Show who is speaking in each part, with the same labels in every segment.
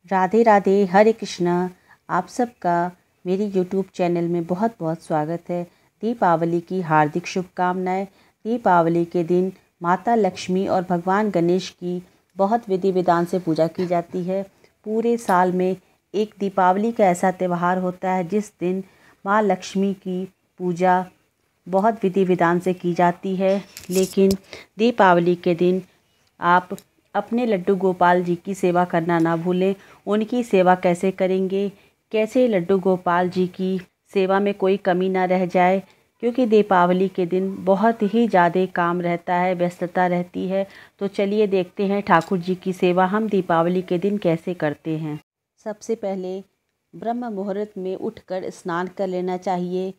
Speaker 1: राधे राधे, हरे कृष्णा। आप सबका मेरी यूट्यूब चैनल में बहुत बहुत स्वागत है। दीपावली की हार्दिक शुभकामनाएं। दीपावली के दिन माता लक्ष्मी और भगवान गणेश की बहुत विधि विधान से पूजा की जाती है। पूरे साल में एक दीपावली का ऐसा त्यौहार होता है जिस दिन माँ लक्ष्मी की पूजा बहुत विधि विधान से की जाती है। लेकिन दीपावली के दिन आप अपने लड्डू गोपाल जी की सेवा करना ना भूलें। उनकी सेवा कैसे करेंगे, कैसे लड्डू गोपाल जी की सेवा में कोई कमी ना रह जाए, क्योंकि दीपावली के दिन बहुत ही ज़्यादा काम रहता है, व्यस्तता रहती है। तो चलिए देखते हैं ठाकुर जी की सेवा हम दीपावली के दिन कैसे करते हैं। सबसे पहले ब्रह्म मुहूर्त में उठकर स्नान कर लेना चाहिए,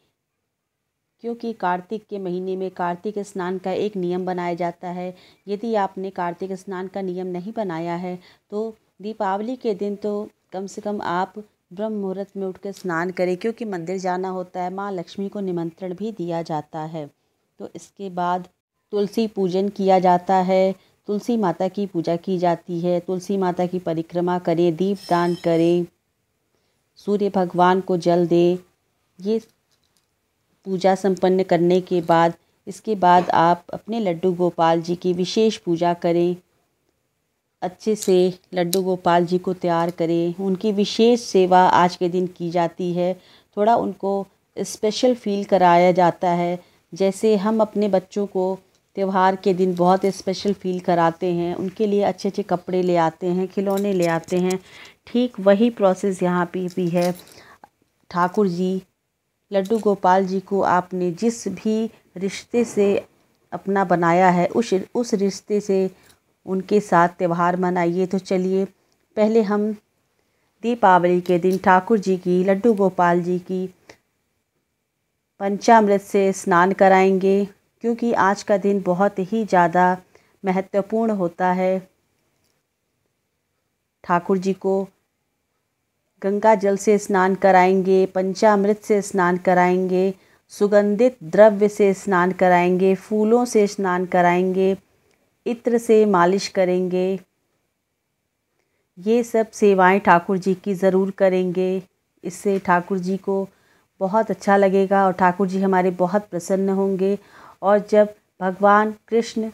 Speaker 1: क्योंकि कार्तिक के महीने में कार्तिक स्नान का एक नियम बनाया जाता है। यदि आपने कार्तिक स्नान का नियम नहीं बनाया है तो दीपावली के दिन तो कम से कम आप ब्रह्म मुहूर्त में उठकर स्नान करें, क्योंकि मंदिर जाना होता है, माँ लक्ष्मी को निमंत्रण भी दिया जाता है। तो इसके बाद तुलसी पूजन किया जाता है, तुलसी माता की पूजा की जाती है। तुलसी माता की परिक्रमा करें, दीपदान करें, सूर्य भगवान को जल दें। ये पूजा संपन्न करने के बाद इसके बाद आप अपने लड्डू गोपाल जी की विशेष पूजा करें। अच्छे से लड्डू गोपाल जी को तैयार करें, उनकी विशेष सेवा आज के दिन की जाती है। थोड़ा उनको स्पेशल फील कराया जाता है, जैसे हम अपने बच्चों को त्यौहार के दिन बहुत स्पेशल फील कराते हैं, उनके लिए अच्छे अच्छे कपड़े ले आते हैं, खिलौने ले आते हैं। ठीक वही प्रोसेस यहाँ पे भी है। ठाकुर जी लड्डू गोपाल जी को आपने जिस भी रिश्ते से अपना बनाया है उस रिश्ते से उनके साथ त्यौहार मनाइए। तो चलिए पहले हम दीपावली के दिन ठाकुर जी की लड्डू गोपाल जी की पंचामृत से स्नान कराएंगे, क्योंकि आज का दिन बहुत ही ज़्यादा महत्वपूर्ण होता है। ठाकुर जी को गंगा जल से स्नान कराएंगे, पंचामृत से स्नान कराएंगे, सुगंधित द्रव्य से स्नान कराएंगे, फूलों से स्नान कराएंगे, इत्र से मालिश करेंगे। ये सब सेवाएं ठाकुर जी की ज़रूर करेंगे। इससे ठाकुर जी को बहुत अच्छा लगेगा और ठाकुर जी हमारे बहुत प्रसन्न होंगे। और जब भगवान कृष्ण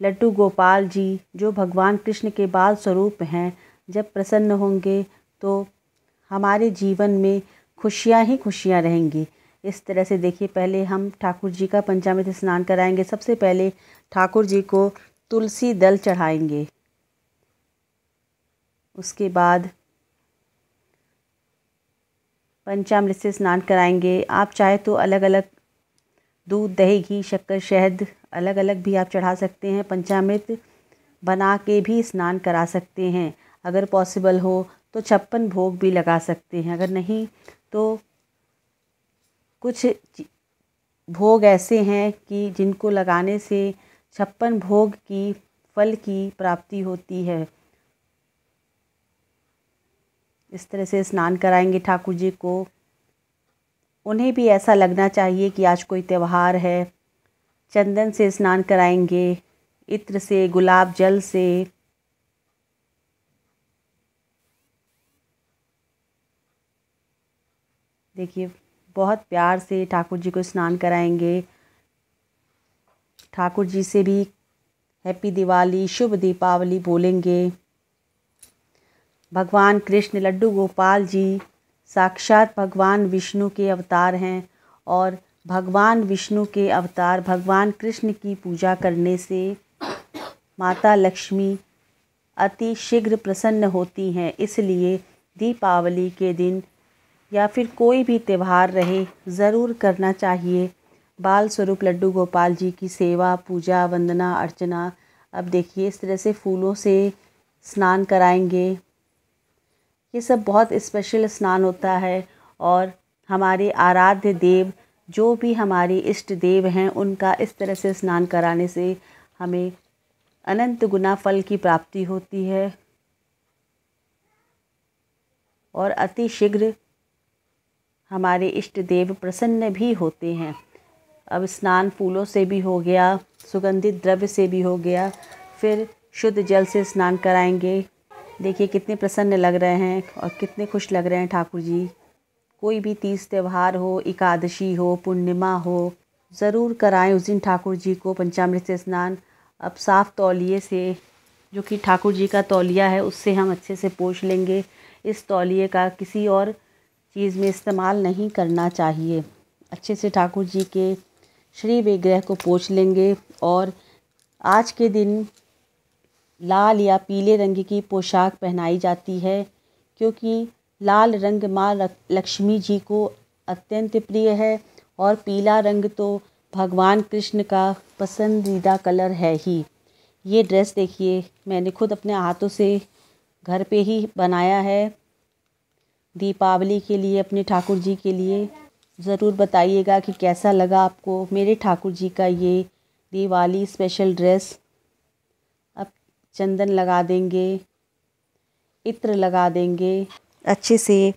Speaker 1: लड्डू गोपाल जी, जो भगवान कृष्ण के बाल स्वरूप हैं, जब प्रसन्न होंगे तो हमारे जीवन में खुशियाँ ही खुशियाँ रहेंगी। इस तरह से देखिए, पहले हम ठाकुर जी का पंचामृत स्नान कराएंगे। सबसे पहले ठाकुर जी को तुलसी दल चढ़ाएंगे, उसके बाद पंचामृत से स्नान कराएंगे। आप चाहे तो अलग अलग दूध, दही, घी, शक्कर, शहद अलग अलग भी आप चढ़ा सकते हैं। पंचामृत बना के भी स्नान करा सकते हैं। अगर पॉसिबल हो तो 56 भोग भी लगा सकते हैं। अगर नहीं तो कुछ भोग ऐसे हैं कि जिनको लगाने से 56 भोग की फल की प्राप्ति होती है। इस तरह से स्नान कराएंगे ठाकुर जी को। उन्हें भी ऐसा लगना चाहिए कि आज कोई त्यौहार है। चंदन से स्नान कराएंगे, इत्र से, गुलाब जल से। देखिए, बहुत प्यार से ठाकुर जी को स्नान कराएंगे। ठाकुर जी से भी हैप्पी दिवाली, शुभ दीपावली बोलेंगे। भगवान कृष्ण लड्डू गोपाल जी साक्षात भगवान विष्णु के अवतार हैं, और भगवान विष्णु के अवतार भगवान कृष्ण की पूजा करने से माता लक्ष्मी अति शीघ्र प्रसन्न होती हैं। इसलिए दीपावली के दिन या फिर कोई भी त्यौहार रहे, ज़रूर करना चाहिए बाल स्वरूप लड्डू गोपाल जी की सेवा, पूजा, वंदना, अर्चना। अब देखिए, इस तरह से फूलों से स्नान कराएंगे। ये सब बहुत स्पेशल स्नान होता है, और हमारे आराध्य देव, जो भी हमारे इष्ट देव हैं, उनका इस तरह से स्नान कराने से हमें अनंत गुना फल की प्राप्ति होती है और अति शीघ्र हमारे इष्ट देव प्रसन्न भी होते हैं। अब स्नान फूलों से भी हो गया, सुगंधित द्रव्य से भी हो गया, फिर शुद्ध जल से स्नान कराएंगे। देखिए कितने प्रसन्न लग रहे हैं और कितने खुश लग रहे हैं ठाकुर जी। कोई भी तीज त्यौहार हो, एकादशी हो, पूर्णिमा हो, ज़रूर कराएं उस दिन ठाकुर जी को पंचामृत से स्नान। अब साफ़ तौलिए से, जो कि ठाकुर जी का तौलिया है, उससे हम अच्छे से पोंछ लेंगे। इस तौलिए का किसी और चीज़ में इस्तेमाल नहीं करना चाहिए। अच्छे से ठाकुर जी के श्री विग्रह को पोंछ लेंगे। और आज के दिन लाल या पीले रंग की पोशाक पहनाई जाती है, क्योंकि लाल रंग माँ लक्ष्मी जी को अत्यंत प्रिय है और पीला रंग तो भगवान कृष्ण का पसंदीदा कलर है ही। ये ड्रेस देखिए मैंने खुद अपने हाथों से घर पे ही बनाया है दीपावली के लिए, अपने ठाकुर जी के लिए। ज़रूर बताइएगा कि कैसा लगा आपको मेरे ठाकुर जी का ये दिवाली स्पेशल ड्रेस। अब चंदन लगा देंगे, इत्र लगा देंगे अच्छे से।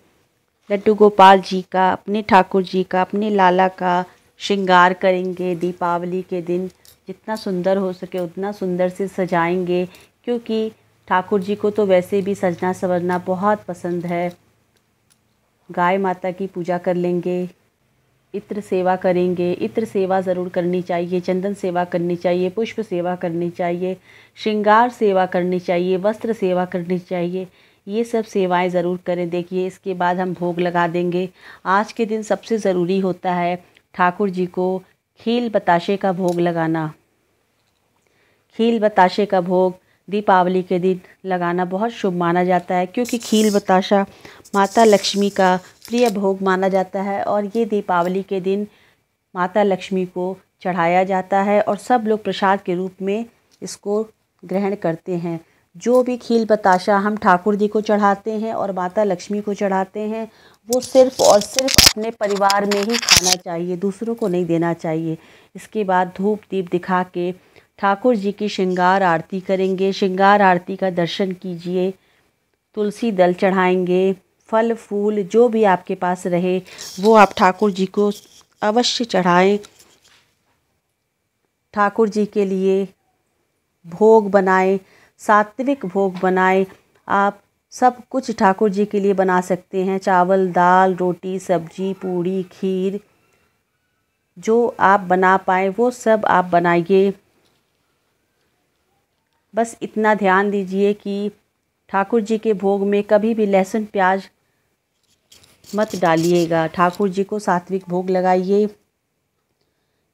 Speaker 1: लड्डू गोपाल जी का, अपने ठाकुर जी का, अपने लाला का श्रृंगार करेंगे दीपावली के दिन। जितना सुंदर हो सके उतना सुंदर से सजाएंगे, क्योंकि ठाकुर जी को तो वैसे भी सजना संवरना बहुत पसंद है। गाय माता की पूजा कर लेंगे, इत्र सेवा करेंगे। इत्र सेवा ज़रूर करनी चाहिए, चंदन सेवा करनी चाहिए, पुष्प सेवा करनी चाहिए, श्रृंगार सेवा करनी चाहिए, वस्त्र सेवा करनी चाहिए। ये सब सेवाएं ज़रूर करें। देखिए इसके बाद हम भोग लगा देंगे। आज के दिन सबसे ज़रूरी होता है ठाकुर जी को खील बताशे का भोग लगाना। खील बताशे का भोग दीपावली के दिन लगाना बहुत शुभ माना जाता है, क्योंकि खील बताशा माता लक्ष्मी का प्रिय भोग माना जाता है और ये दीपावली के दिन माता लक्ष्मी को चढ़ाया जाता है और सब लोग प्रसाद के रूप में इसको ग्रहण करते हैं। जो भी खील बताशा हम ठाकुर जी को चढ़ाते हैं और माता लक्ष्मी को चढ़ाते हैं, वो सिर्फ़ और सिर्फ अपने परिवार में ही खाना चाहिए, दूसरों को नहीं देना चाहिए। इसके बाद धूप दीप दिखा के ठाकुर जी की श्रृंगार आरती करेंगे। श्रृंगार आरती का दर्शन कीजिए, तुलसी दल चढ़ाएंगे, फल फूल जो भी आपके पास रहे वो आप ठाकुर जी को अवश्य चढ़ाएं। ठाकुर जी के लिए भोग बनाएं, सात्विक भोग बनाएं। आप सब कुछ ठाकुर जी के लिए बना सकते हैं, चावल दाल रोटी सब्जी पूड़ी खीर, जो आप बना पाएँ वो सब आप बनाइए। बस इतना ध्यान दीजिए कि ठाकुर जी के भोग में कभी भी लहसुन प्याज मत डालिएगा। ठाकुर जी को सात्विक भोग लगाइए।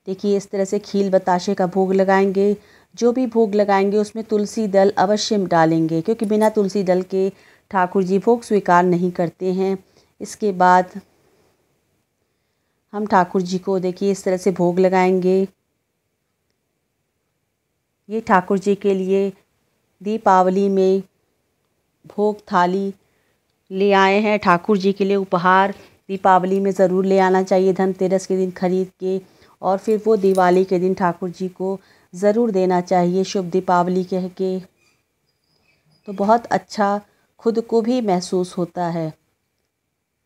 Speaker 1: देखिए इस तरह से खील बताशे का भोग लगाएंगे। जो भी भोग लगाएंगे उसमें तुलसी दल अवश्य डालेंगे, क्योंकि बिना तुलसी दल के ठाकुर जी भोग स्वीकार नहीं करते हैं। इसके बाद हम ठाकुर जी को देखिए इस तरह से भोग लगाएंगे। ये ठाकुर जी के लिए दीपावली में भोग थाली ले आए हैं। ठाकुर जी के लिए उपहार दीपावली में ज़रूर ले आना चाहिए, धनतेरस के दिन खरीद के, और फिर वो दिवाली के दिन ठाकुर जी को ज़रूर देना चाहिए शुभ दीपावली कह के। तो बहुत अच्छा खुद को भी महसूस होता है।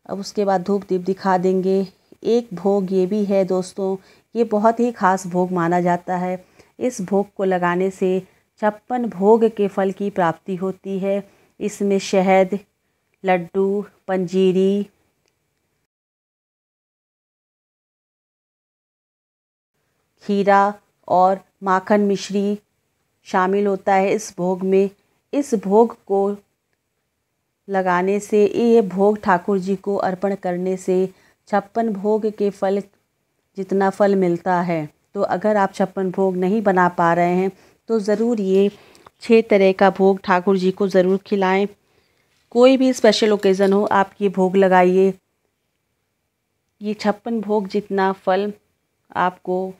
Speaker 1: अब उसके बाद धूप दीप दिखा देंगे। एक भोग ये भी है दोस्तों, ये बहुत ही ख़ास भोग माना जाता है। इस भोग को लगाने से 56 भोग के फल की प्राप्ति होती है। इसमें शहद, लड्डू, पंजीरी, खीरा और माखन मिश्री शामिल होता है इस भोग में। इस भोग को लगाने से, ये भोग ठाकुर जी को अर्पण करने से 56 भोग के फल जितना फल मिलता है। तो अगर आप 56 भोग नहीं बना पा रहे हैं तो ज़रूर ये 6 तरह का भोग ठाकुर जी को ज़रूर खिलाएं। कोई भी स्पेशल ओकेज़न हो आप ये भोग लगाइए। ये 56 भोग जितना फल आपको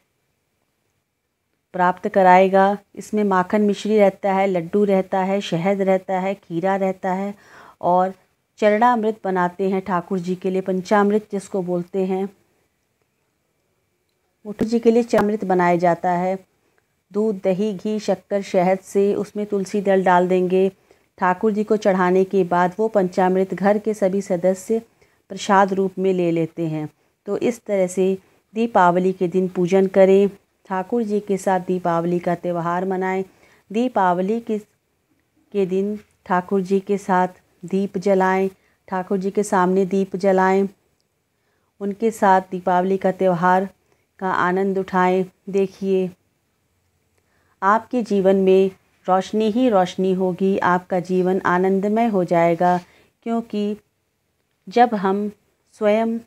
Speaker 1: प्राप्त कराएगा। इसमें माखन मिश्री रहता है, लड्डू रहता है, शहद रहता है, खीरा रहता है और चरणामृत बनाते हैं ठाकुर जी के लिए, पंचामृत जिसको बोलते हैं। ठाकुर जी के लिए चरणामृत बनाया जाता है दूध दही घी शक्कर शहद से। उसमें तुलसी दल डाल देंगे। ठाकुर जी को चढ़ाने के बाद वो पंचामृत घर के सभी सदस्य प्रसाद रूप में ले लेते हैं। तो इस तरह से दीपावली के दिन पूजन करें, ठाकुर जी के साथ दीपावली का त्यौहार मनाएं। दीपावली के दिन ठाकुर जी के साथ दीप जलाएं, ठाकुर जी के सामने दीप जलाएं, उनके साथ दीपावली का त्यौहार का आनंद उठाएं। देखिए, आपके जीवन में रोशनी ही रोशनी होगी, आपका जीवन आनंदमय हो जाएगा। क्योंकि जब हम स्वयं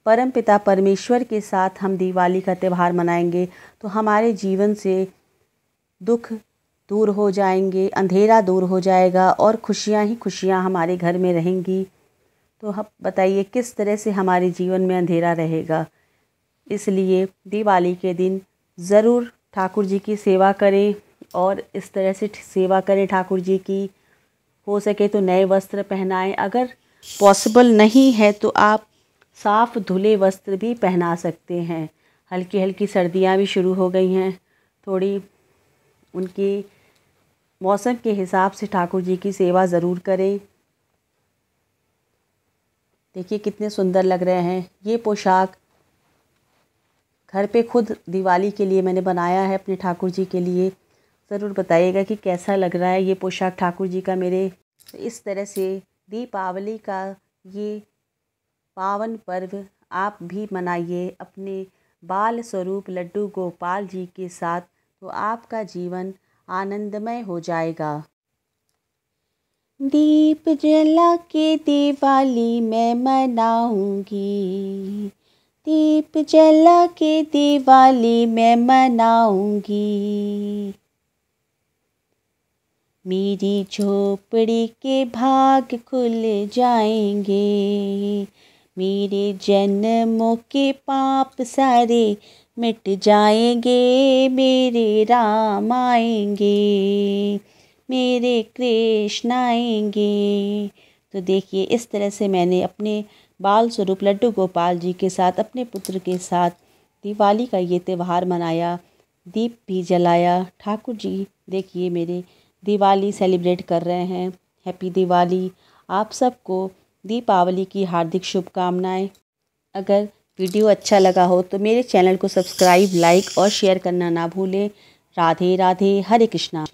Speaker 1: परमपिता परमेश्वर के साथ हम दिवाली का त्यौहार मनाएंगे तो हमारे जीवन से दुख दूर हो जाएंगे, अंधेरा दूर हो जाएगा और खुशियां ही खुशियां हमारे घर में रहेंगी। तो आप बताइए किस तरह से हमारे जीवन में अंधेरा रहेगा। इसलिए दिवाली के दिन ज़रूर ठाकुर जी की सेवा करें और इस तरह से सेवा करें ठाकुर जी की। हो सके तो नए वस्त्र पहनाएं, अगर पॉसिबल नहीं है तो आप साफ़ धुले वस्त्र भी पहना सकते हैं। हल्की हल्की सर्दियां भी शुरू हो गई हैं, थोड़ी उनके मौसम के हिसाब से ठाकुर जी की सेवा ज़रूर करें। देखिए कितने सुंदर लग रहे हैं। ये पोशाक घर पे खुद दिवाली के लिए मैंने बनाया है अपने ठाकुर जी के लिए। ज़रूर बताइएगा कि कैसा लग रहा है ये पोशाक ठाकुर जी का मेरे। तो इस तरह से दीपावली का ये पावन पर्व आप भी मनाइए अपने बाल स्वरूप लड्डू गोपाल जी के साथ, तो आपका जीवन आनंदमय हो जाएगा। दीप जला के दिवाली मैं मनाऊंगी, दीप जला के दिवाली मैं मनाऊंगी। मेरी झोपड़ी के भाग खुल जाएंगे, मेरे जन्मों के पाप सारे मिट जाएंगे। मेरे राम आएंगे, मेरे कृष्ण आएंगे। तो देखिए इस तरह से मैंने अपने बाल स्वरूप लड्डू गोपाल जी के साथ, अपने पुत्र के साथ दिवाली का ये त्यौहार मनाया, दीप भी जलाया। ठाकुर जी देखिए मेरे दिवाली सेलिब्रेट कर रहे हैं। हैप्पी दिवाली। आप सबको दीपावली की हार्दिक शुभकामनाएं। अगर वीडियो अच्छा लगा हो तो मेरे चैनल को सब्सक्राइब, लाइक और शेयर करना ना भूलें। राधे राधे, हरे कृष्णा।